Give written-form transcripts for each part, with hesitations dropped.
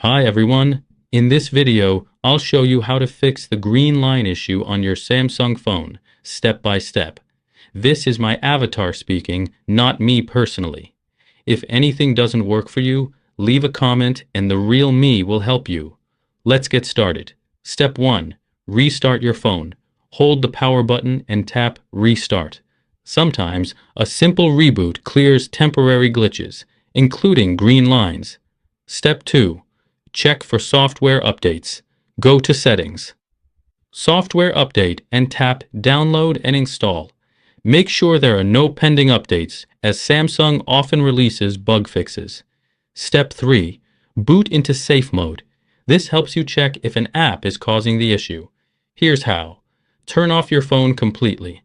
Hi everyone, in this video I'll show you how to fix the green line issue on your Samsung phone, step by step. This is my avatar speaking, not me personally. If anything doesn't work for you, leave a comment and the real me will help you. Let's get started. Step 1. Restart your phone. Hold the power button and tap Restart. Sometimes a simple reboot clears temporary glitches, including green lines. Step 2. Check for software updates. Go to Settings. Software Update and tap Download and Install. Make sure there are no pending updates, as Samsung often releases bug fixes. Step 3. Boot into safe mode. This helps you check if an app is causing the issue. Here's how. Turn off your phone completely.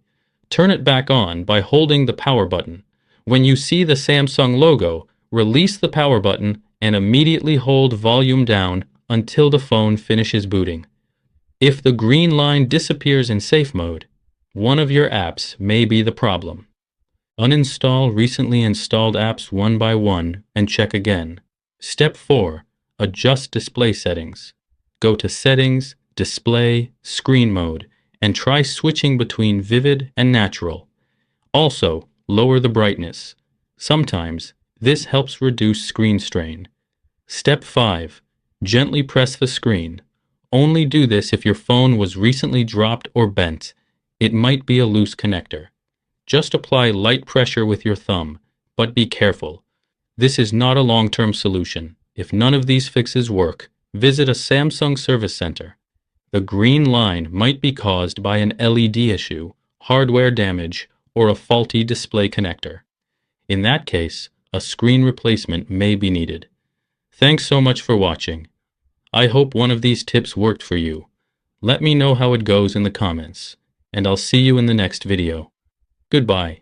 Turn it back on by holding the power button. When you see the Samsung logo, release the power button and immediately hold volume down until the phone finishes booting. If the green line disappears in safe mode, one of your apps may be the problem. Uninstall recently installed apps one by one and check again. Step 4. Adjust display settings. Go to Settings, Display, Screen Mode, and try switching between vivid and natural. Also, lower the brightness. Sometimes, this helps reduce screen strain. Step 5. Gently press the screen. Only do this if your phone was recently dropped or bent. It might be a loose connector. Just apply light pressure with your thumb, but be careful. This is not a long-term solution. If none of these fixes work, visit a Samsung service center. The green line might be caused by an LED issue, hardware damage, or a faulty display connector. In that case, a screen replacement may be needed. Thanks so much for watching. I hope one of these tips worked for you. Let me know how it goes in the comments, and I'll see you in the next video. Goodbye.